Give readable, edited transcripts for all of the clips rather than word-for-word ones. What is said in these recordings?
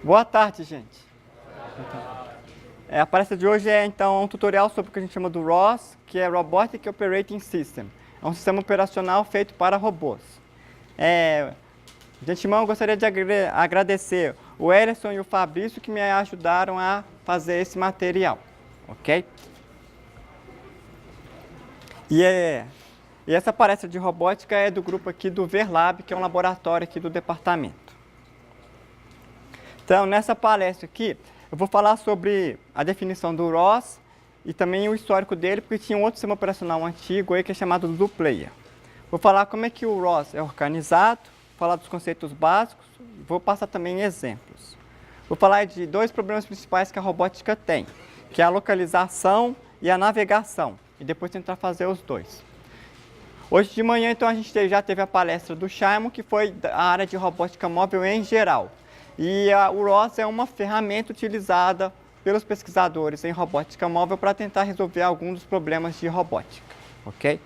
Boa tarde, gente. A palestra de hoje é então um tutorial sobre o que a gente chama do ROS, que é Robotic Operating System. É um sistema operacional feito para robôs. De antemão, eu gostaria de agradecer o Ellison e o Fabrício que me ajudaram a fazer esse material, ok? E essa palestra de robótica é do grupo aqui do Verlab, que é um laboratório aqui do departamento. Então, nessa palestra aqui, eu vou falar sobre a definição do ROS e também o histórico dele, porque tinha um outro sistema operacional antigo aí que é chamado do Player. Vou falar como é que o ROS é organizado, falar dos conceitos básicos, vou passar também exemplos. Vou falar de dois problemas principais que a robótica tem, que é a localização e a navegação, e depois tentar fazer os dois. Hoje de manhã, então, a gente já teve a palestra do Simon, que foi a área de robótica móvel em geral. E o ROS é uma ferramenta utilizada pelos pesquisadores em robótica móvel para tentar resolver alguns dos problemas de robótica, ok?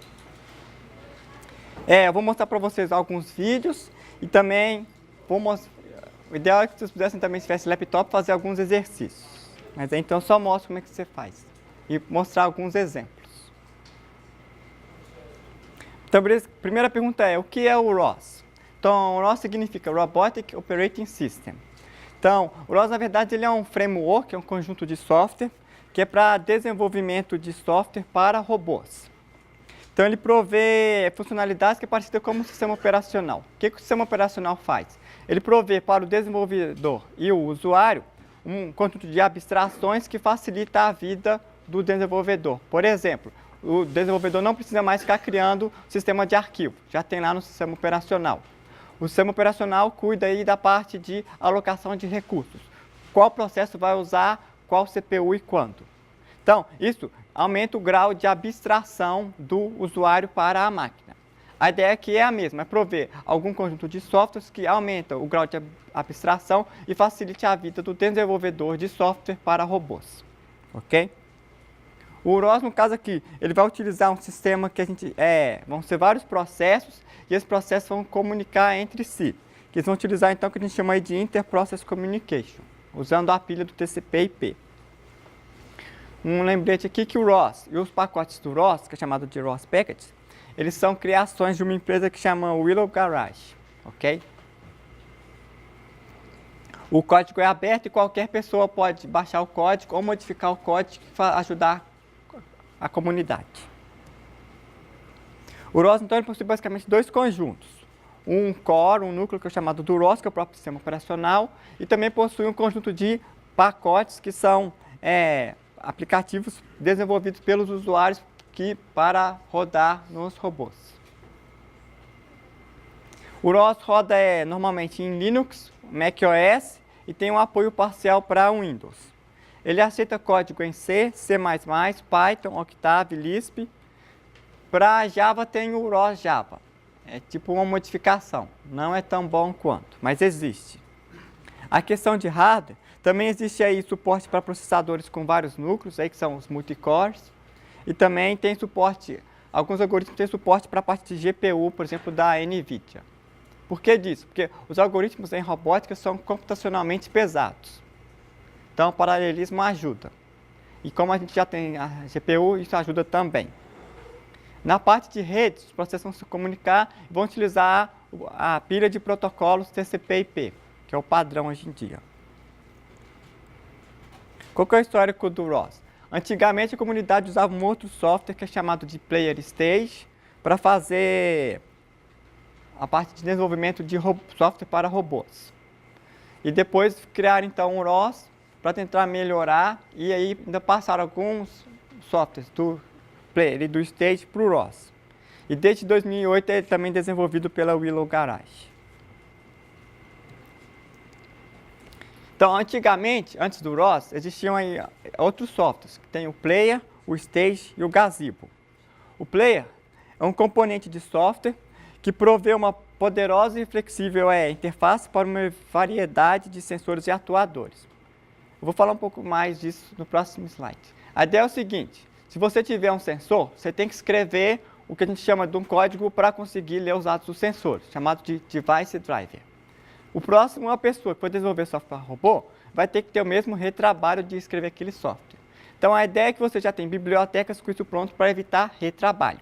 Eu vou mostrar para vocês alguns vídeos e também o ideal é que vocês pudessem também, se tivesse laptop, fazer alguns exercícios. Mas então só mostro como é que você faz e mostrar alguns exemplos. Então, a primeira pergunta é, o que é o ROS? Então, o ROS significa Robotic Operating System. Então, o ROS, na verdade, ele é um framework, é um conjunto de software, que é para desenvolvimento de software para robôs. Então, ele provê funcionalidades que é parecida com um sistema operacional. O que o sistema operacional faz? Ele provê para o desenvolvedor e o usuário um conjunto de abstrações que facilita a vida do desenvolvedor. Por exemplo, o desenvolvedor não precisa mais ficar criando sistema de arquivo, já tem lá no sistema operacional. O sistema operacional cuida aí da parte de alocação de recursos. Qual processo vai usar, qual CPU e quando. Então, isso aumenta o grau de abstração do usuário para a máquina. A ideia aqui é a mesma, é prover algum conjunto de softwares que aumenta o grau de abstração e facilite a vida do desenvolvedor de software para robôs. Ok? O ROS, no caso aqui, ele vai utilizar um sistema que vão ser vários processos e esses processos vão comunicar entre si. Que eles vão utilizar então o que a gente chama de Inter-Process Communication, usando a pilha do TCP/IP. Um lembrete aqui que o ROS e os pacotes do ROS, que é chamado de ROS Packages, eles são criações de uma empresa que chama Willow Garage, ok? O código é aberto e qualquer pessoa pode baixar o código ou modificar o código para ajudar a comunidade. O ROS, então, ele possui basicamente dois conjuntos. Um core, um núcleo que é chamado do ROS, que é o próprio sistema operacional, e também possui um conjunto de pacotes que são aplicativos desenvolvidos pelos usuários para rodar nos robôs. O ROS roda normalmente em Linux, macOS e tem um apoio parcial para Windows. Ele aceita código em C, C++, Python, Octave, Lisp. Para Java tem o ROS Java. É tipo uma modificação. Não é tão bom quanto, mas existe. A questão de hardware, também existe aí suporte para processadores com vários núcleos, aí que são os multicores. E também tem suporte, alguns algoritmos têm suporte para a parte de GPU, por exemplo, da NVIDIA. Por que disso? Porque os algoritmos em robótica são computacionalmente pesados. Então, o paralelismo ajuda. E como a gente já tem a GPU, isso ajuda também. Na parte de redes, os processos vão se comunicar e vão utilizar a pilha de protocolos TCP/IP, que é o padrão hoje em dia. Qual que é o histórico do ROS? Antigamente, a comunidade usava um outro software que é chamado de Player Stage para fazer a parte de desenvolvimento de software para robôs. E depois criaram, então, o ROS para tentar melhorar, e aí ainda passaram alguns softwares do Player e do Stage para o ROS. E desde 2008 ele também é desenvolvido pela Willow Garage. Então, antigamente, antes do ROS, existiam aí outros softwares, que tem o Player, o Stage e o Gazebo. O Player é um componente de software que provê uma poderosa e flexível interface para uma variedade de sensores e atuadores. Eu vou falar um pouco mais disso no próximo slide. A ideia é o seguinte, se você tiver um sensor, você tem que escrever o que a gente chama de um código para conseguir ler os dados do sensor, chamado de Device Driver. O próximo, uma pessoa que for desenvolver software robô, vai ter que ter o mesmo retrabalho de escrever aquele software. Então, a ideia é que você já tem bibliotecas com isso pronto para evitar retrabalho.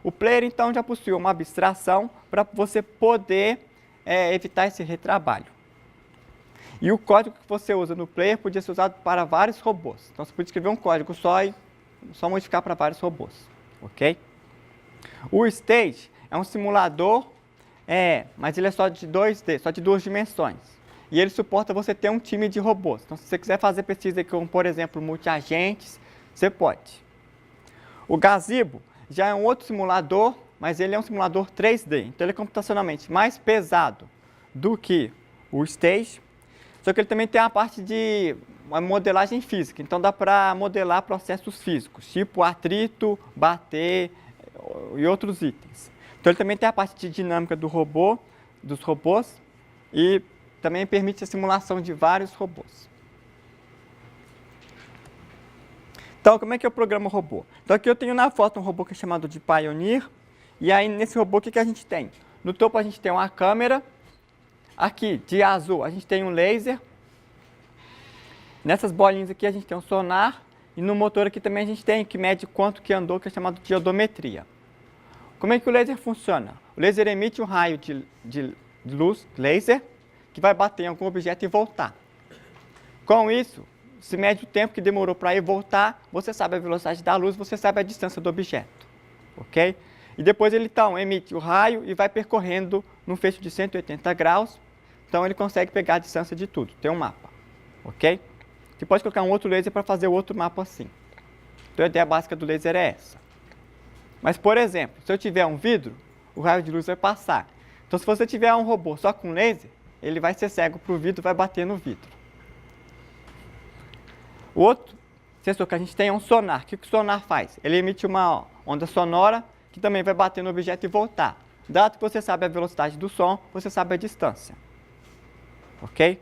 O player, então, já possui uma abstração para você poder evitar esse retrabalho. E o código que você usa no player podia ser usado para vários robôs. Então, você pode escrever um código só e só modificar para vários robôs. Ok? O stage é um simulador, mas ele é só de 2D, só de 2 dimensões. E ele suporta você ter um time de robôs. Então, se você quiser fazer pesquisa com, por exemplo, multiagentes, você pode. O Gazebo já é um outro simulador, mas ele é um simulador 3D. Então, ele é computacionalmente mais pesado do que o Stage. Só que ele também tem a parte de uma modelagem física. Então, dá para modelar processos físicos, tipo atrito, bater e outros itens. Então, ele também tem a parte de dinâmica do robô, dos robôs, e também permite a simulação de vários robôs. Então, como é que eu programo o robô? Então, aqui eu tenho na foto um robô que é chamado de Pioneer. E aí, nesse robô, o que a gente tem? No topo, a gente tem uma câmera. Aqui, de azul, a gente tem um laser. Nessas bolinhas aqui, a gente tem um sonar. E no motor aqui também a gente tem, que mede quanto que andou, que é chamado de odometria. Como é que o laser funciona? O laser emite um raio de luz laser, que vai bater em algum objeto e voltar. Com isso, se mede o tempo que demorou para ir e voltar, você sabe a velocidade da luz, você sabe a distância do objeto. Ok? E depois ele então emite o raio e vai percorrendo num feixe de 180 graus. Então ele consegue pegar a distância de tudo. Tem um mapa. Ok? Você pode colocar um outro laser para fazer outro mapa assim. Então a ideia básica do laser é essa. Mas, por exemplo, se eu tiver um vidro, o raio de luz vai passar. Então, se você tiver um robô só com laser, ele vai ser cego para o vidro e vai bater no vidro. O outro sensor que a gente tem é um sonar. O que o sonar faz? Ele emite uma onda sonora que também vai bater no objeto e voltar. Dado que você sabe a velocidade do som, você sabe a distância. Ok?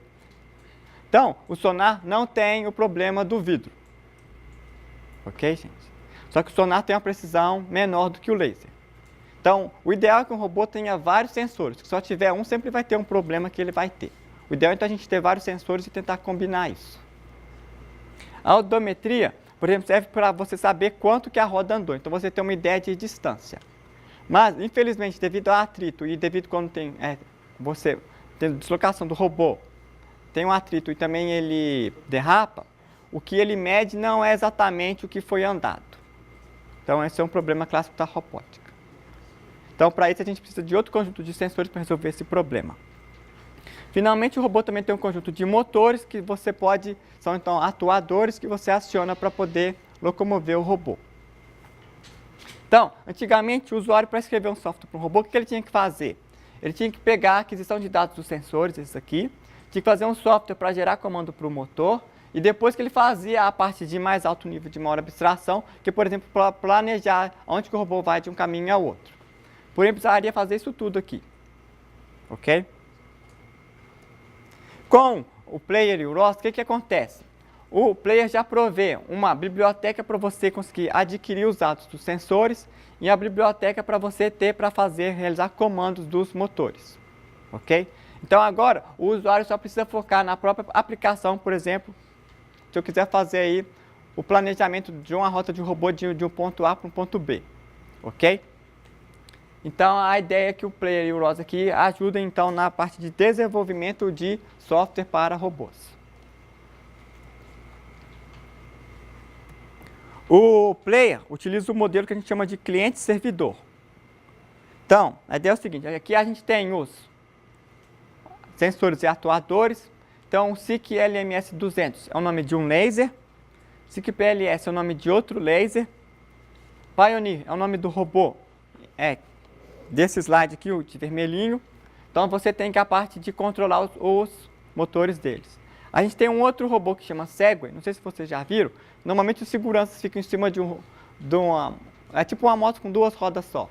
Então, o sonar não tem o problema do vidro. Ok, gente? Só que o sonar tem uma precisão menor do que o laser. Então, o ideal é que um robô tenha vários sensores. Se só tiver um, sempre vai ter um problema que ele vai ter. O ideal é então a gente ter vários sensores e tentar combinar isso. A odometria, por exemplo, serve para você saber quanto que a roda andou. Então, você tem uma ideia de distância. Mas, infelizmente, devido ao atrito e devido quando tem você tem deslocação do robô, tem um atrito e também ele derrapa, o que ele mede não é exatamente o que foi andado. Então, esse é um problema clássico da robótica. Então, para isso, a gente precisa de outro conjunto de sensores para resolver esse problema. Finalmente, o robô também tem um conjunto de motores que você pode... São, então, atuadores que você aciona para poder locomover o robô. Então, antigamente, o usuário, para escrever um software para um robô, o que ele tinha que fazer? Ele tinha que pegar a aquisição de dados dos sensores, esses aqui, tinha que fazer um software para gerar comando para o motor, e depois que ele fazia a parte de mais alto nível de maior abstração, que, por exemplo, para planejar onde que o robô vai de um caminho ao outro. Porém, precisaria fazer isso tudo aqui. Ok? Com o player e o ROS, o que acontece? O player já provê uma biblioteca para você conseguir adquirir os dados dos sensores e a biblioteca para você ter para realizar comandos dos motores. Ok? Então, agora, o usuário só precisa focar na própria aplicação, por exemplo, se eu quiser fazer aí o planejamento de uma rota de um robô de um ponto A para um ponto B, ok? Então, a ideia é que o player e o ROS aqui ajudem então na parte de desenvolvimento de software para robôs. O player utiliza o modelo que a gente chama de cliente-servidor. Então, a ideia é o seguinte, aqui a gente tem os sensores e atuadores. Então, o SIC LMS200 é o nome de um laser, SIC PLS é o nome de outro laser, Pioneer é o nome do robô, desse slide aqui, o de vermelhinho. Então, você tem que a parte de controlar os motores deles. A gente tem um outro robô que chama Segway, não sei se vocês já viram, normalmente os seguranças ficam em cima é tipo uma moto com 2 rodas só.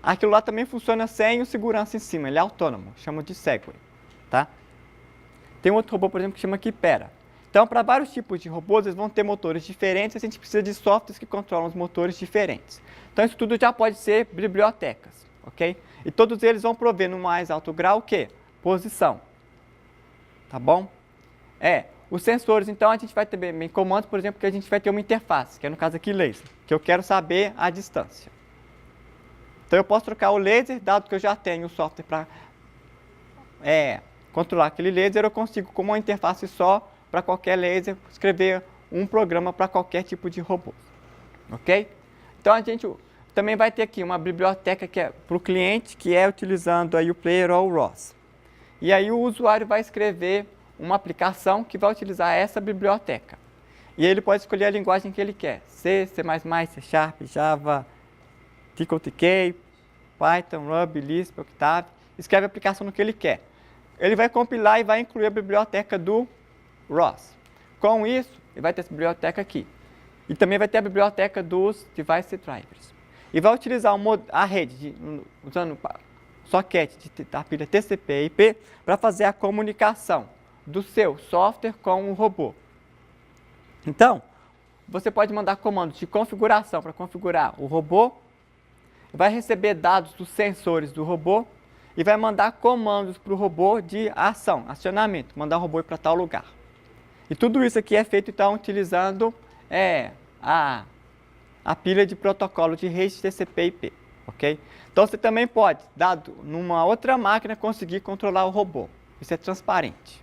Aquilo lá também funciona sem o segurança em cima, ele é autônomo, chama de Segway, tá? Tem um outro robô, por exemplo, que chama Kipera. Então, para vários tipos de robôs, eles vão ter motores diferentes, a gente precisa de softwares que controlam os motores diferentes. Então, isso tudo já pode ser bibliotecas, ok? E todos eles vão prover no mais alto grau o quê? posição. Tá bom? Os sensores, então, a gente vai ter bem comandos, por exemplo, que a gente vai ter uma interface, que é no caso aqui laser, que eu quero saber a distância. Então eu posso trocar o laser, dado que eu já tenho o software para controlar aquele laser, eu consigo, com uma interface só, para qualquer laser, escrever um programa para qualquer tipo de robô. Ok? Então a gente também vai ter aqui uma biblioteca que é para o cliente, que é utilizando aí o Player ou o ROS. E aí o usuário vai escrever uma aplicação que vai utilizar essa biblioteca. E ele pode escolher a linguagem que ele quer. C, C++, C Sharp, Java, TK, Python, Ruby, Lisp, Octave. Escreve a aplicação no que ele quer. Ele vai compilar e vai incluir a biblioteca do ROS. Com isso, ele vai ter essa biblioteca aqui. E também vai ter a biblioteca dos Device Drivers. E vai utilizar a rede, usando socket da pilha TCP e IP, para fazer a comunicação do seu software com o robô. Então, você pode mandar comandos de configuração para configurar o robô, vai receber dados dos sensores do robô e vai mandar comandos para o robô de ação, acionamento, mandar o robô ir para tal lugar. E tudo isso aqui é feito, então, utilizando a pilha de protocolo de rede TCP/IP, ok? Então, você também pode, dado numa outra máquina, conseguir controlar o robô. Isso é transparente.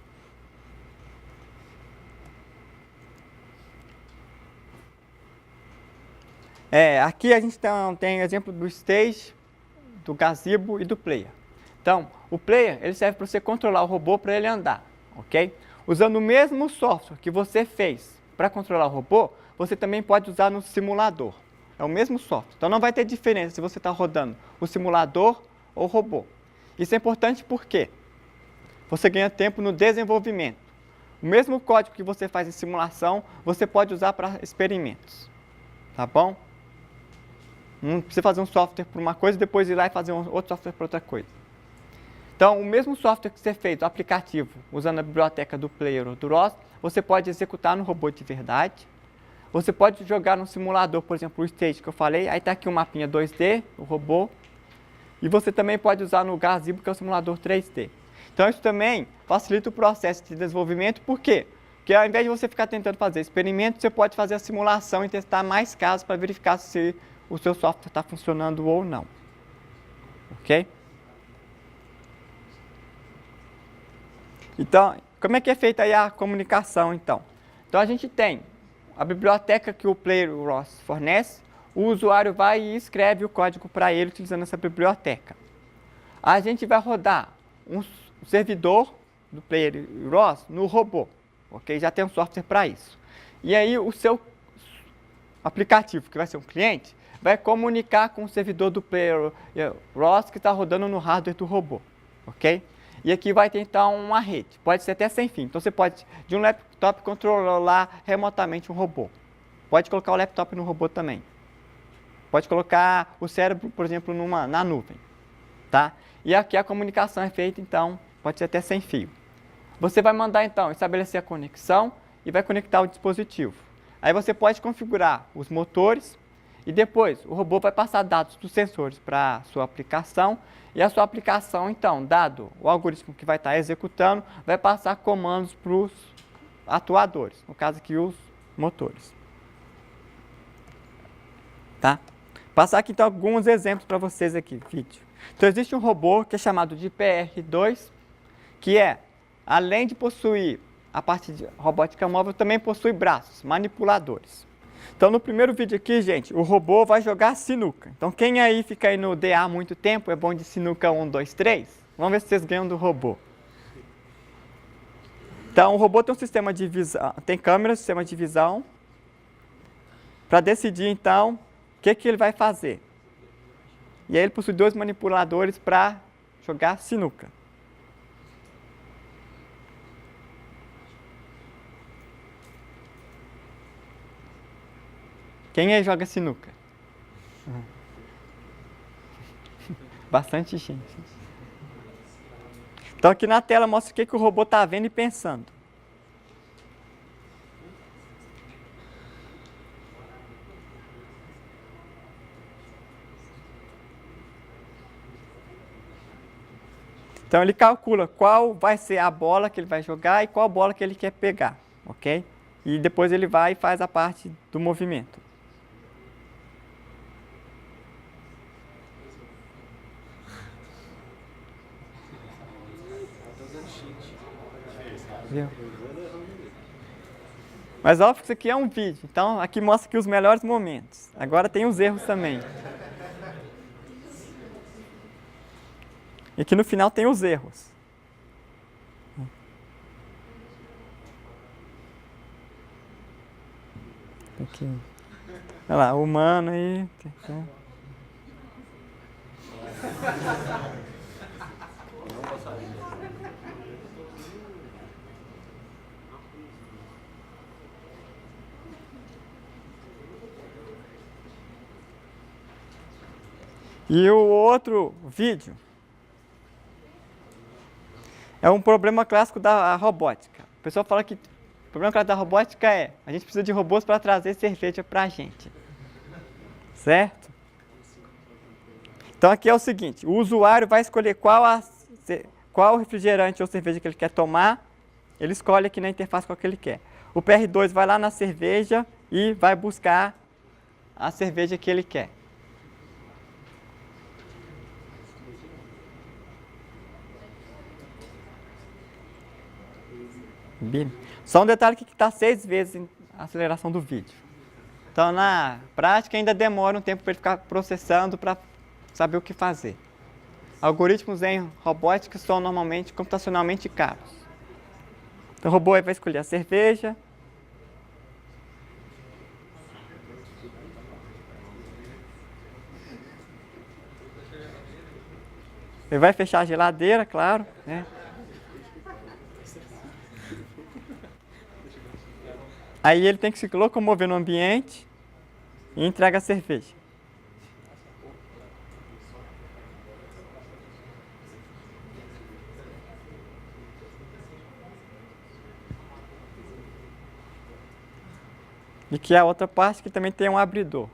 Aqui a gente tem exemplo do stage, do gazebo e do player. Então, o player ele serve para você controlar o robô para ele andar, ok? Usando o mesmo software que você fez para controlar o robô, você também pode usar no simulador. É o mesmo software. Então, não vai ter diferença se você está rodando o simulador ou o robô. Isso é importante porque você ganha tempo no desenvolvimento. O mesmo código que você faz em simulação, você pode usar para experimentos. Tá bom? Não precisa fazer um software para uma coisa e depois ir lá e fazer outro software para outra coisa. Então, o mesmo software que você fez, o aplicativo, usando a biblioteca do Player ou do ROS, você pode executar no robô de verdade. Você pode jogar no simulador, por exemplo, o stage que eu falei. Aí está aqui um mapinha 2D, o robô. E você também pode usar no Gazebo, que é o simulador 3D. Então, isso também facilita o processo de desenvolvimento. Por quê? Porque ao invés de você ficar tentando fazer experimentos, você pode fazer a simulação e testar mais casos para verificar se o seu software está funcionando ou não. Ok? Então, como é que é feita aí a comunicação, então? Então, a gente tem a biblioteca que o Player ROS fornece, o usuário vai e escreve o código para ele utilizando essa biblioteca. A gente vai rodar um servidor do Player ROS no robô, ok? Já tem um software para isso. E aí, o seu aplicativo, que vai ser um cliente, vai comunicar com o servidor do Player ROS que está rodando no hardware do robô, ok? E aqui vai ter então uma rede, pode ser até sem fim. Então você pode, de um laptop, controlar remotamente um robô. Pode colocar o laptop no robô também. Pode colocar o cérebro, por exemplo, na nuvem. Tá? E aqui a comunicação é feita, então, pode ser até sem fio. Você vai mandar então estabelecer a conexão e vai conectar o dispositivo. Aí você pode configurar os motores e depois o robô vai passar dados dos sensores para a sua aplicação. E a sua aplicação, então, dado o algoritmo que vai estar executando, vai passar comandos para os atuadores, no caso aqui os motores. Tá? Passar aqui então alguns exemplos para vocês aqui, vídeo. Então existe um robô que é chamado de PR2, que além de possuir a parte de robótica móvel, também possui braços, manipuladores. Então, no primeiro vídeo aqui, gente, o robô vai jogar sinuca. Então, quem aí fica aí no DA há muito tempo, é bom de sinuca 1, 2, 3? Vamos ver se vocês ganham do robô. Então, o robô tem um sistema de visão, tem câmera, sistema de visão, para decidir, então, o que ele vai fazer. E aí ele possui 2 manipuladores para jogar sinuca. Quem aí joga sinuca? Bastante gente. Então aqui na tela mostra o que o robô está vendo e pensando. Então ele calcula qual vai ser a bola que ele vai jogar e qual bola que ele quer pegar, ok? E depois ele vai e faz a parte do movimento. Viu? Mas óbvio que isso aqui é um vídeo, então aqui mostra aqui os melhores momentos. Agora tem os erros também. E aqui no final tem os erros. Aqui. Olha lá, humano aí. E o outro vídeo é um problema clássico da robótica. O pessoal fala que o problema clássico da robótica é a gente precisa de robôs para trazer cerveja para a gente. Certo? Então aqui é o seguinte, o usuário vai escolher qual refrigerante ou cerveja que ele quer tomar, ele escolhe aqui na interface qual que ele quer. O PR2 vai lá na cerveja e vai buscar a cerveja que ele quer. Só um detalhe que está 6 vezes a aceleração do vídeo. Então, na prática, ainda demora um tempo para ele ficar processando para saber o que fazer. Algoritmos em robótica são normalmente computacionalmente caros. Então, o robô vai escolher a cerveja. Ele vai fechar a geladeira, claro, né? Aí ele tem que se locomover no ambiente e entrega a cerveja. E que é a outra parte que também tem um abridor.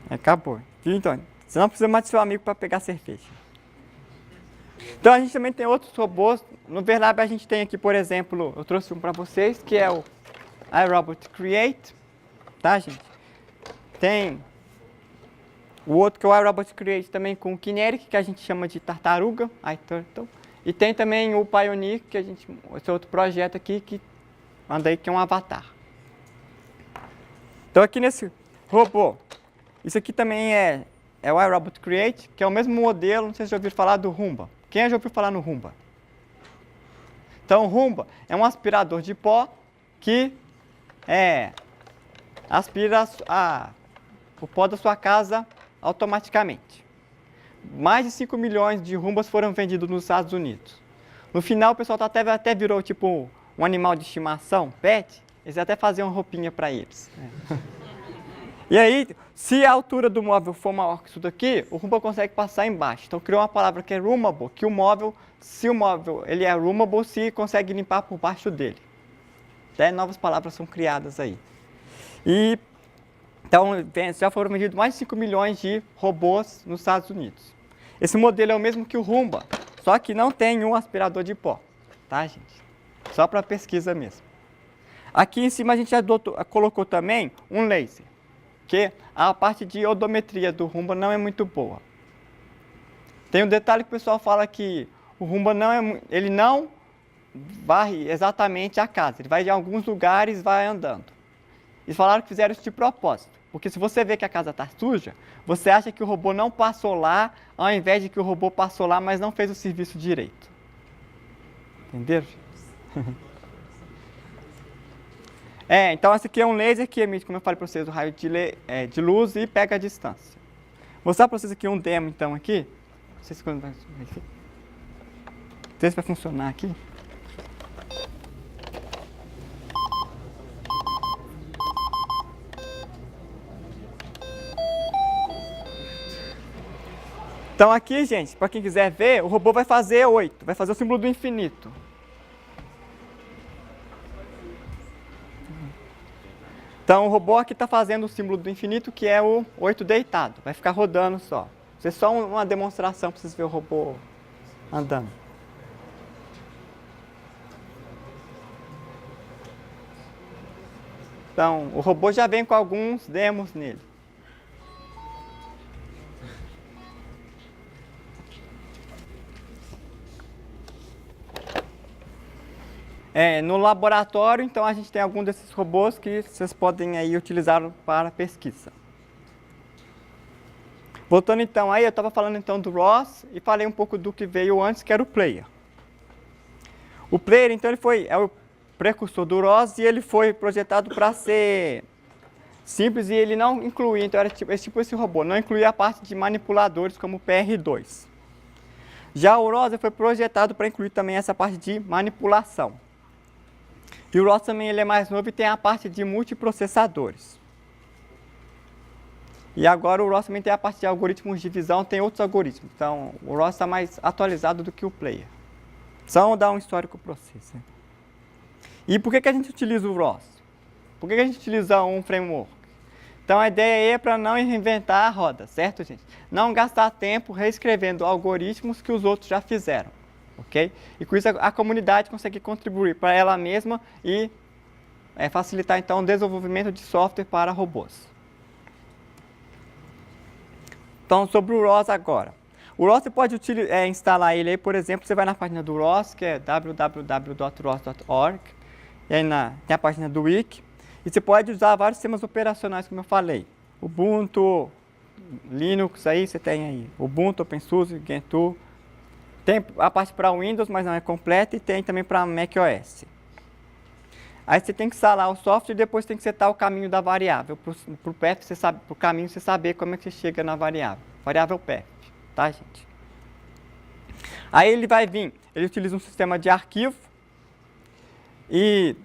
Acabou. Então, você não precisa mais do seu amigo para pegar cerveja. Então a gente também tem outros robôs. No Verlab a gente tem aqui, por exemplo, eu trouxe um para vocês, que é o iRobot Create. Tá, gente? Tem o outro que é o iRobot Create também com o Kineric, que a gente chama de tartaruga, iTurtle. E tem também o Pioneer, que esse outro projeto aqui, que anda aí, que é um avatar. Então aqui nesse robô, isso aqui também é o iRobot Create, que é o mesmo modelo, não sei se já ouviram falar do Roomba. Quem já ouviu falar no Roomba? Então o Roomba é um aspirador de pó que aspira o pó da sua casa automaticamente. Mais de 5 milhões de Roombas foram vendidos nos Estados Unidos. No final o pessoal até virou tipo um animal de estimação, pet, eles até faziam roupinha para eles. E aí, se a altura do móvel for maior que isso daqui, o Roomba consegue passar embaixo. Então criou uma palavra que é roomable, que o móvel, se o móvel ele é roomable, se consegue limpar por baixo dele. Até novas palavras são criadas aí. E então já foram vendidos mais de 5 milhões de robôs nos Estados Unidos. Esse modelo é o mesmo que o Roomba, só que não tem um aspirador de pó, tá, gente? Só para pesquisa mesmo. Aqui em cima a gente já colocou também um laser, que a parte de odometria do Roomba não é muito boa. Tem um detalhe que o pessoal fala que o Roomba ele não varre exatamente a casa, ele vai em alguns lugares e vai andando. Eles falaram que fizeram isso de propósito, porque se você vê que a casa está suja, você acha que o robô não passou lá, ao invés de que o robô passou lá, mas não fez o serviço direito. Entenderam? Então esse aqui é um laser que emite, como eu falei para vocês, o raio de luz e pega a distância. Vou mostrar para vocês aqui um demo, então, aqui. Não sei se vai funcionar aqui. Então aqui, gente, para quem quiser ver, o robô vai fazer 8, vai fazer o símbolo do infinito. Então o robô aqui está fazendo o símbolo do infinito, que é o 8 deitado. Vai ficar rodando só. Isso é só uma demonstração para vocês verem o robô andando. Então o robô já vem com alguns demos nele. No laboratório, então, a gente tem algum desses robôs que vocês podem aí utilizar para pesquisa. Voltando então aí, eu estava falando então do ROS e falei um pouco do que veio antes, que era o Player. O Player, então, é o precursor do ROS e ele foi projetado para ser simples e ele não incluía, então era tipo esse robô, não incluía a parte de manipuladores como o PR2. Já o ROS foi projetado para incluir também essa parte de manipulação. E o ROS também ele é mais novo e tem a parte de multiprocessadores. E agora o ROS também tem a parte de algoritmos de visão, tem outros algoritmos. Então o ROS está mais atualizado do que o Player. Só dar um histórico para vocês. Né? E por que a gente utiliza o ROS? Por que a gente utiliza um framework? Então a ideia é para não reinventar a roda, certo, gente? Não gastar tempo reescrevendo algoritmos que os outros já fizeram. Okay? E com isso a comunidade consegue contribuir para ela mesma e facilitar então o desenvolvimento de software para robôs. Então sobre o ROS agora. O ROS você pode instalar ele aí, por exemplo, você vai na página do ROS, que é www.ros.org, e aí tem a página do Wiki, e você pode usar vários sistemas operacionais, como eu falei. Ubuntu, Linux, aí você tem aí Ubuntu, OpenSUSE, Gentoo. Tem a parte para Windows, mas não é completa, e tem também para macOS. Aí você tem que instalar o software e depois tem que setar o caminho da variável. Para o caminho você saber como é que você chega na variável. Variável path, tá, gente? Aí ele vai vir, ele utiliza um sistema de arquivo, e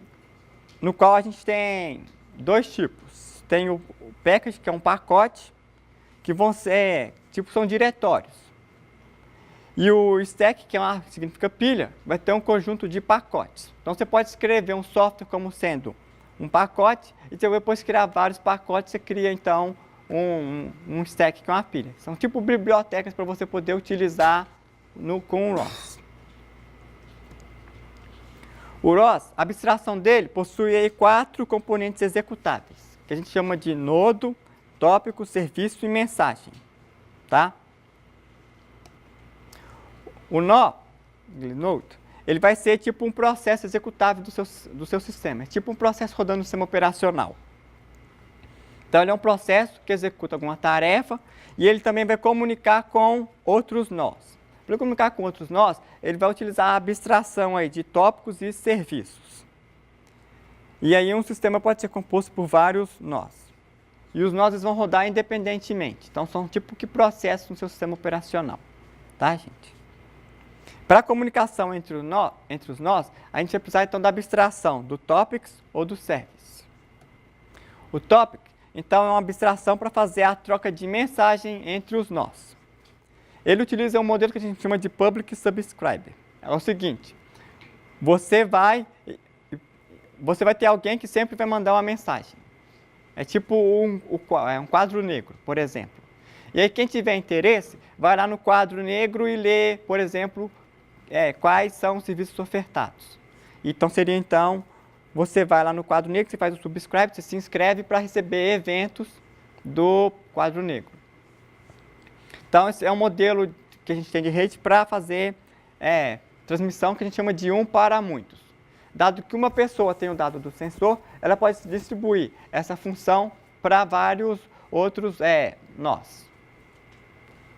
no qual a gente tem dois tipos. Tem o package, que é um pacote, que vão ser, são diretórios. E o stack, que significa pilha, vai ter um conjunto de pacotes. Então você pode escrever um software como sendo um pacote, e você depois criar vários pacotes, você cria então um stack que é uma pilha. São tipo bibliotecas para você poder utilizar com o ROS. O ROS, a abstração dele possui aí 4 componentes executáveis, que a gente chama de nodo, tópico, serviço e mensagem. Tá? O node, ele vai ser tipo um processo executável do seu sistema. É tipo um processo rodando no sistema operacional. Então, ele é um processo que executa alguma tarefa e ele também vai comunicar com outros nós. Para comunicar com outros nós, ele vai utilizar a abstração aí de tópicos e serviços. E aí um sistema pode ser composto por vários nós. E os nós vão rodar independentemente. Então, são tipo que processos no seu sistema operacional. Tá, gente? Para a comunicação entre os nós, a gente vai precisar então da abstração do topics ou do service. O topic, então, é uma abstração para fazer a troca de mensagem entre os nós. Ele utiliza um modelo que a gente chama de public subscriber. É o seguinte, você vai você vai ter alguém que sempre vai mandar uma mensagem. É tipo um quadro negro, por exemplo. E aí quem tiver interesse, vai lá no quadro negro e lê, por exemplo, quais são os serviços ofertados. Então seria você vai lá no quadro negro, você faz o subscribe, você se inscreve para receber eventos do quadro negro. Então esse é um modelo que a gente tem de rede para fazer transmissão que a gente chama de um para muitos. Dado que uma pessoa tem o dado do sensor, ela pode distribuir essa função para vários outros nós.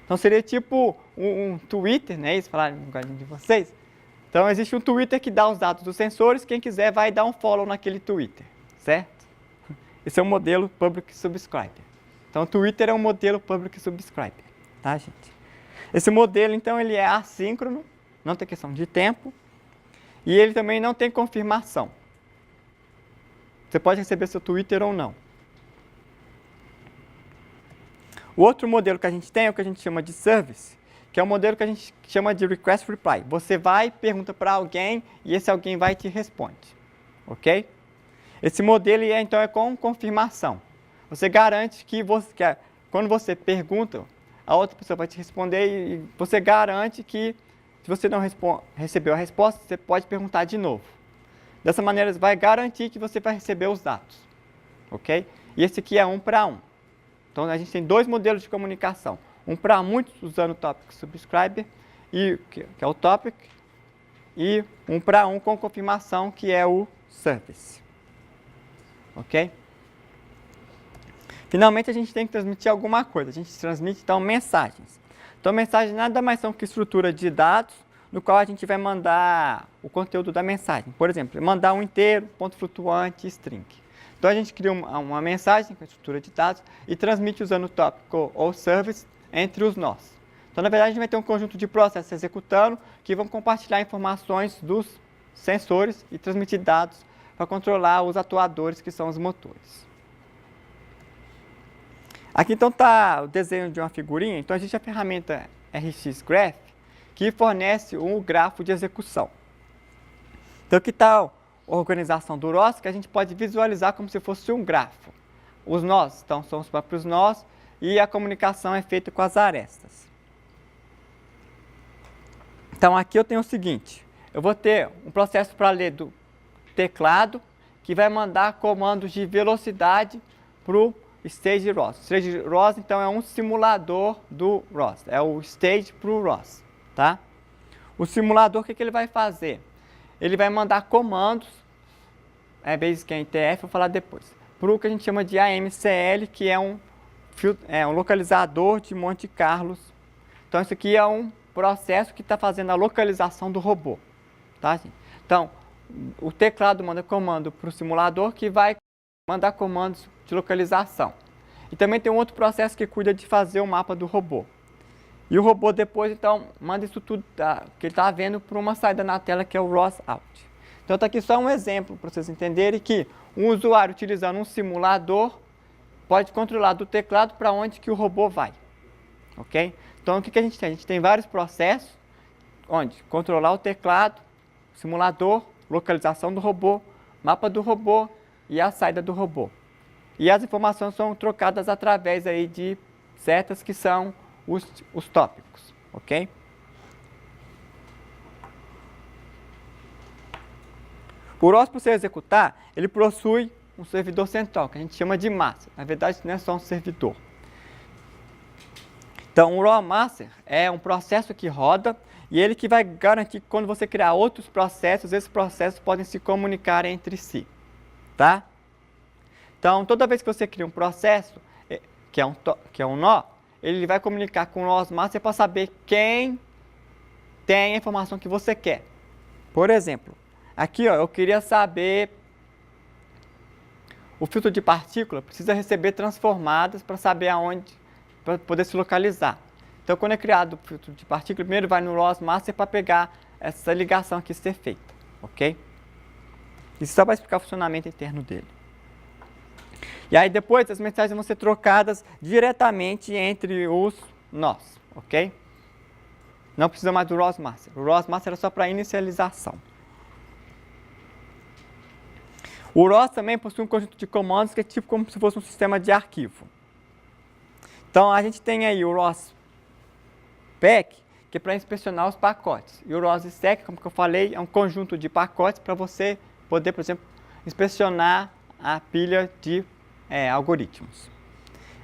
Então seria tipo um Twitter, né? Isso falar no linguagem de vocês. Então existe um Twitter que dá os dados dos sensores, quem quiser vai dar um follow naquele Twitter, certo? Esse é o modelo Public Subscriber. Então o Twitter é um modelo Public Subscriber, tá, gente? Esse modelo, então, ele é assíncrono, não tem questão de tempo, e ele também não tem confirmação. Você pode receber seu Twitter ou não. O outro modelo que a gente tem é o que a gente chama de service, que é o modelo que a gente chama de request reply. Você vai, pergunta para alguém e esse alguém vai e te responde, ok? Esse modelo, então, é com confirmação. Você garante que quando você pergunta, a outra pessoa vai te responder e você garante que se você não recebeu a resposta, você pode perguntar de novo. Dessa maneira, você vai garantir que você vai receber os dados, ok? E esse aqui é um para um. Então, a gente tem dois modelos de comunicação. Um para muitos, usando o Topic Subscriber, que é o Topic, e um para um com confirmação, que é o Service. Ok? Finalmente, a gente tem que transmitir alguma coisa. A gente transmite, então, mensagens. Então, mensagens nada mais são que estrutura de dados, no qual a gente vai mandar o conteúdo da mensagem. Por exemplo, mandar um inteiro, ponto flutuante, string. Então, a gente cria uma mensagem com a estrutura de dados e transmite usando o tópico ou service entre os nós. Então, na verdade, a gente vai ter um conjunto de processos executando que vão compartilhar informações dos sensores e transmitir dados para controlar os atuadores, que são os motores. Aqui, então, está o desenho de uma figurinha. Então, existe a ferramenta RxGraph, que fornece um grafo de execução. Então, aqui está a organização do ROS, que a gente pode visualizar como se fosse um grafo. Os nós, então, são os próprios nós, e a comunicação é feita com as arestas. Então, aqui eu tenho o seguinte, eu vou ter um processo para ler do teclado, que vai mandar comandos de velocidade para o Stage ROS. O Stage ROS, então, é um simulador do ROS, é o Stage para o ROS, tá? O simulador, o que ele vai fazer? Ele vai mandar comandos, Basic NTF, vou falar depois, para o que a gente chama de AMCL, que é um localizador de Monte Carlo. Então, isso aqui é um processo que está fazendo a localização do robô, tá, gente? Então, o teclado manda comando para o simulador, que vai mandar comandos de localização. E também tem um outro processo que cuida de fazer o mapa do robô. E o robô depois, então, manda isso tudo que ele está vendo para uma saída na tela, que é o ROS Out. Então, está aqui só um exemplo para vocês entenderem que um usuário utilizando um simulador pode controlar do teclado para onde que o robô vai. Ok? Então, o que a gente tem? A gente tem vários processos, onde controlar o teclado, simulador, localização do robô, mapa do robô e a saída do robô. E as informações são trocadas através aí de setas que são os tópicos, ok? O ROS, para você executar, ele possui um servidor central, que a gente chama de master. Na verdade, não é só um servidor. Então, o RAW Master é um processo que roda e ele que vai garantir que quando você criar outros processos, esses processos podem se comunicar entre si, tá? Então, toda vez que você cria um processo, que é um nó, ele vai comunicar com o RAW Master para saber quem tem a informação que você quer. Por exemplo, aqui ó, eu queria saber o filtro de partícula precisa receber transformadas para saber aonde, para poder se localizar. Então, quando é criado o filtro de partícula, primeiro vai no ROS Master para pegar essa ligação aqui ser feita, ok? Isso só vai explicar o funcionamento interno dele. E aí depois as mensagens vão ser trocadas diretamente entre os nós, ok? Não precisa mais do ROS Master. O ROS Master é só para inicialização. O ROS também possui um conjunto de comandos que é tipo como se fosse um sistema de arquivo. Então, a gente tem aí o ROS pack, que é para inspecionar os pacotes. E o ROS stack, como que eu falei, é um conjunto de pacotes para você poder, por exemplo, inspecionar a pilha de algoritmos.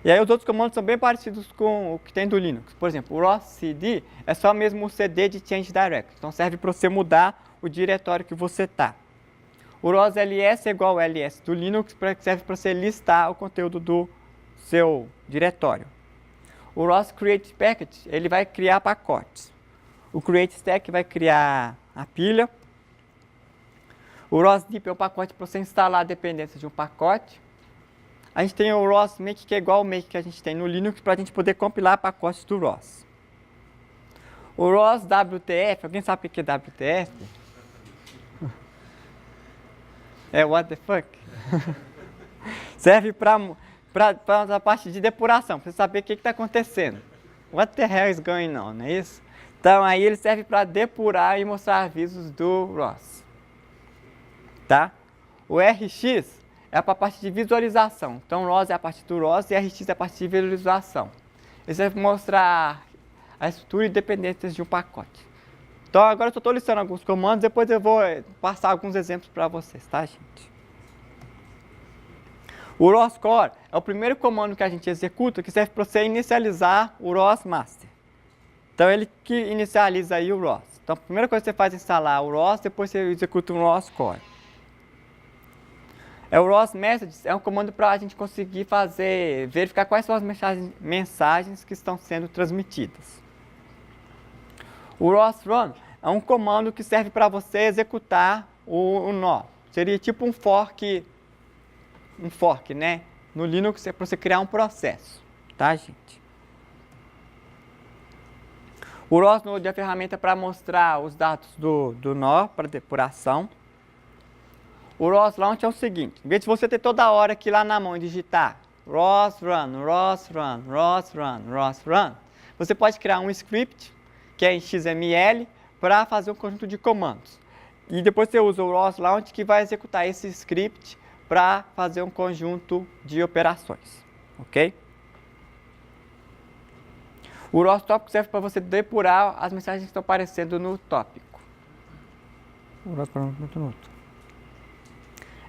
E aí os outros comandos são bem parecidos com o que tem do Linux. Por exemplo, o ROS CD é só mesmo o CD de Change Directory. Então serve para você mudar o diretório que você está. O ROS LS é igual ao LS do Linux, serve para você listar o conteúdo do seu diretório. O ROS Create Package, ele vai criar pacotes. O Create Stack vai criar a pilha. O ROS Deep é um pacote para você instalar a dependência de um pacote. A gente tem o ROS Make, que é igual ao Make que a gente tem no Linux, para a gente poder compilar pacotes do ROS. O ROS WTF, alguém sabe o que é WTF? É what the fuck? Serve para a parte de depuração, para você saber o que está acontecendo. What the hell is going on, não é isso? Então aí ele serve para depurar e mostrar avisos do ROS. Tá? O RX é para a parte de visualização. Então, ROS é a parte do ROS e RX é a parte de visualização. Ele serve para mostrar a estrutura e dependências de um pacote. Então, agora eu só estou listando alguns comandos, depois eu vou passar alguns exemplos para vocês, tá, gente? O ROS Core é o primeiro comando que a gente executa que serve para você inicializar o ROS Master. Então, ele que inicializa aí o ROS. Então, a primeira coisa que você faz é instalar o ROS, depois você executa um ROS Core. O ROS Messages é um comando para a gente conseguir verificar quais são as mensagens que estão sendo transmitidas. O ROS Run é um comando que serve para você executar o nó. Seria tipo um fork, né? No Linux é para você criar um processo, tá, gente? O ROS Node é a ferramenta para mostrar os dados do nó para depuração. O ROS Launch é o seguinte, em vez de você ter toda hora aqui lá na mão e digitar ROS Run, ROS Run, ROS Run, ROS Run, você pode criar um script, que é em XML, para fazer um conjunto de comandos. E depois você usa o ROS Launch, que vai executar esse script para fazer um conjunto de operações, ok? O ROS Tópico serve para você depurar as mensagens que estão aparecendo no tópico.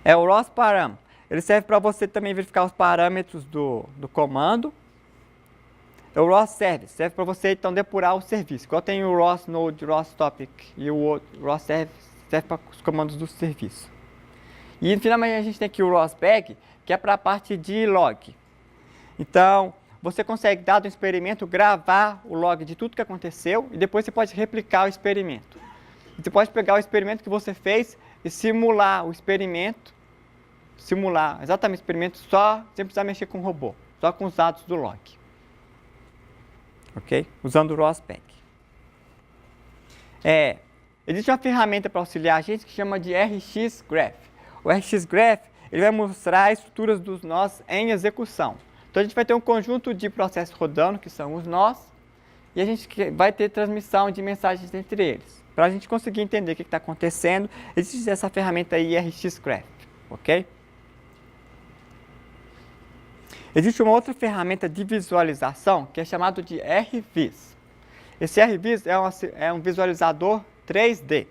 O ROS Param. Ele serve para você também verificar os parâmetros do comando. O ROS Service serve para você então depurar o serviço. Igual tem o ROS Node, ROS Topic e o outro ROS Service serve para os comandos do serviço. E finalmente a gente tem aqui o ROS Bag, que é para a parte de log. Então, você consegue, dado um experimento, gravar o log de tudo que aconteceu e depois você pode replicar o experimento. Você pode pegar o experimento que você fez e simular o experimento, exatamente o experimento sem precisar mexer com o robô, só com os dados do log. Ok? Usando o ROS Pack. Existe uma ferramenta para auxiliar a gente que chama de RX Graph. O RX Graph ele vai mostrar as estruturas dos nós em execução. Então a gente vai ter um conjunto de processos rodando, que são os nós, e a gente vai ter transmissão de mensagens entre eles. Para a gente conseguir entender o que está acontecendo, existe essa ferramenta aí, RX Graph, ok? Existe uma outra ferramenta de visualização que é chamado de RViz. Esse RViz é um visualizador 3D.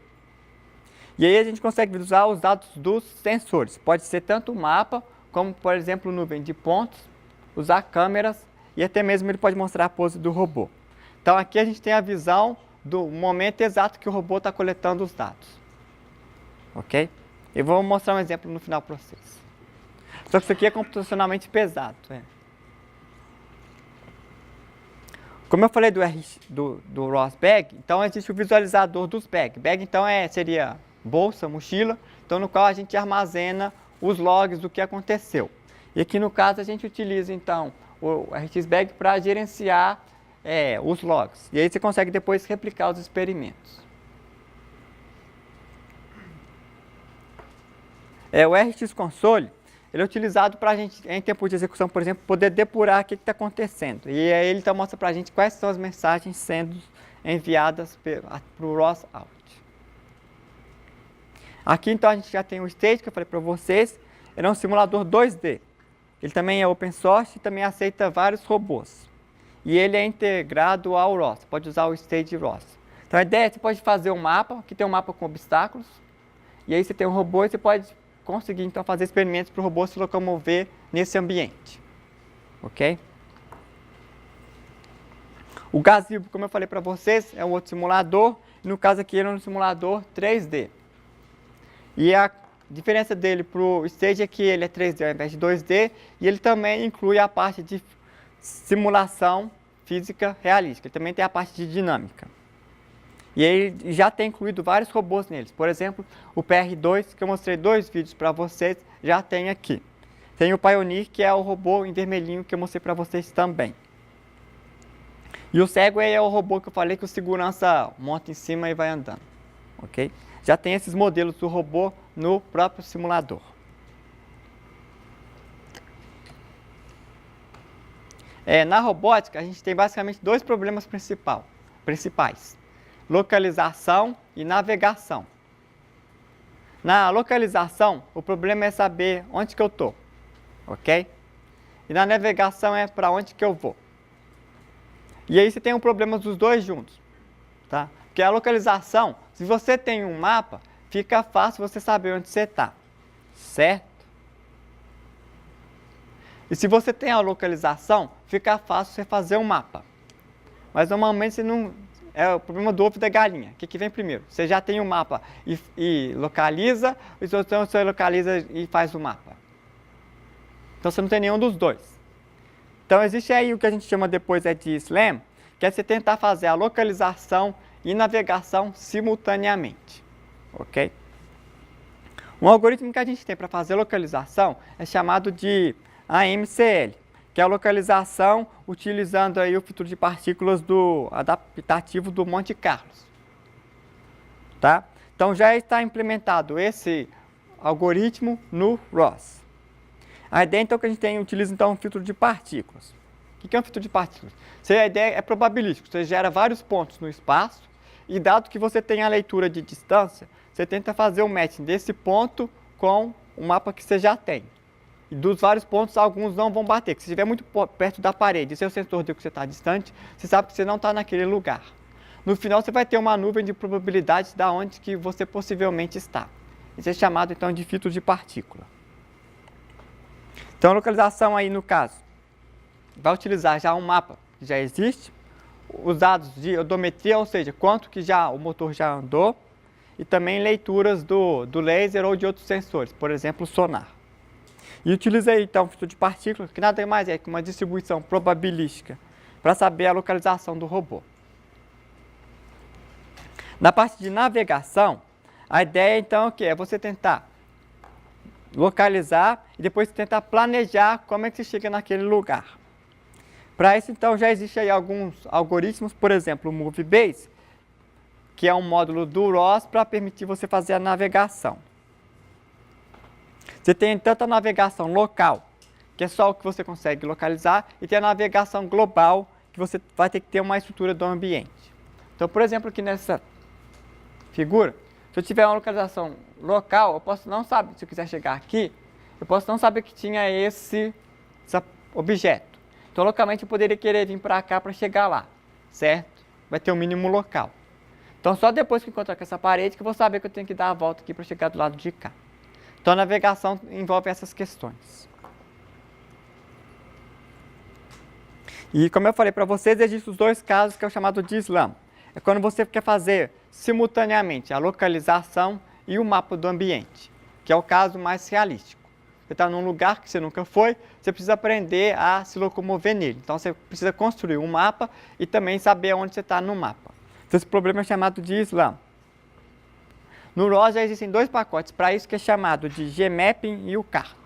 E aí a gente consegue visualizar os dados dos sensores. Pode ser tanto o mapa, como por exemplo nuvem de pontos, usar câmeras e até mesmo ele pode mostrar a pose do robô. Então aqui a gente tem a visão do momento exato que o robô está coletando os dados. Ok? Eu vou mostrar um exemplo no final para vocês. Só que isso aqui é computacionalmente pesado. Como eu falei do ROS Bag, então existe o visualizador dos bags. Bag então seria bolsa, mochila, então no qual a gente armazena os logs do que aconteceu. E aqui no caso a gente utiliza então o RX Bag para gerenciar os logs. E aí você consegue depois replicar os experimentos. O RX Console ele é utilizado para a gente, em tempo de execução, por exemplo, poder depurar o que está acontecendo. E aí ele então mostra para a gente quais são as mensagens sendo enviadas para o ROS Out. Aqui então a gente já tem o Stage, que eu falei para vocês, ele é um simulador 2D. Ele também é open source e também aceita vários robôs. E ele é integrado ao ROS, pode usar o Stage ROS. Então a ideia é que você pode fazer um mapa, aqui tem um mapa com obstáculos, e aí você tem um robô e você pode conseguir então fazer experimentos para o robô se locomover nesse ambiente. Ok? O Gazebo, como eu falei para vocês, é um outro simulador, e no caso aqui ele é um simulador 3D. E a diferença dele para o Stage é que ele é 3D ao invés de 2D, e ele também inclui a parte de simulação física realística, ele também tem a parte de dinâmica. E ele já tem incluído vários robôs neles. Por exemplo, o PR2, que eu mostrei 2 vídeos para vocês, já tem aqui. Tem o Pioneer, que é o robô em vermelhinho que eu mostrei para vocês também. E o Segway é o robô que eu falei que o segurança monta em cima e vai andando. Ok? Já tem esses modelos do robô no próprio simulador. Na robótica, a gente tem basicamente 2 problemas principais. Localização e navegação. Na localização, o problema é saber onde que eu estou. Ok? E na navegação é para onde que eu vou. E aí você tem um problema dos dois juntos. Tá? Porque a localização, se você tem um mapa, fica fácil você saber onde você está. Certo? E se você tem a localização, fica fácil você fazer um mapa. Mas normalmente você não... É o problema do ovo da galinha. O que vem primeiro? Você já tem um mapa e localiza, ou então você localiza e faz o mapa. Então você não tem nenhum dos dois. Então existe aí o que a gente chama depois de SLAM, que é você tentar fazer a localização e navegação simultaneamente. Ok? Um algoritmo que a gente tem para fazer localização é chamado de AMCL, que é a localização utilizando aí o filtro de partículas do adaptativo do Monte Carlo. Tá? Então já está implementado esse algoritmo no ROS. A ideia então que a gente utiliza então um filtro de partículas. O que é um filtro de partículas? A ideia é probabilística, você gera vários pontos no espaço e dado que você tem a leitura de distância, você tenta fazer o matching desse ponto com o mapa que você já tem. E dos vários pontos, alguns não vão bater. Se estiver muito perto da parede e seu sensor deu que você está distante, você sabe que você não está naquele lugar. No final, você vai ter uma nuvem de probabilidades da onde que você possivelmente está. Isso é chamado, então, de filtro de partícula. Então, a localização aí, no caso, vai utilizar já um mapa que já existe, os dados de odometria, ou seja, quanto que o motor já andou, e também leituras do laser ou de outros sensores, por exemplo, o sonar. E utiliza aí, então, o filtro de partículas, que nada mais é que uma distribuição probabilística para saber a localização do robô. Na parte de navegação, a ideia, então, é que é você tentar localizar e depois tentar planejar como é que você chega naquele lugar. Para isso, então, já existem aí alguns algoritmos, por exemplo, o MoveBase, que é um módulo do ROS para permitir você fazer a navegação. Você tem tanto a navegação local, que é só o que você consegue localizar, e tem a navegação global, que você vai ter que ter uma estrutura do ambiente. Então, por exemplo, aqui nessa figura, se eu tiver uma localização local, eu posso não saber, se eu quiser chegar aqui, eu posso não saber que tinha esse objeto. Então, localmente, eu poderia querer vir para cá para chegar lá, certo? Vai ter um mínimo local. Então, só depois que eu encontrar com essa parede que eu vou saber que eu tenho que dar a volta aqui para chegar do lado de cá. Então, a navegação envolve essas questões. E, como eu falei para vocês, existem os 2 casos que é o chamado de SLAM. É quando você quer fazer simultaneamente a localização e o mapa do ambiente, que é o caso mais realístico. Você está num lugar que você nunca foi, você precisa aprender a se locomover nele. Então, você precisa construir um mapa e também saber onde você está no mapa. Então, esse problema é chamado de SLAM. No ROS já existem 2 pacotes para isso, que é chamado de GMapping e o CART.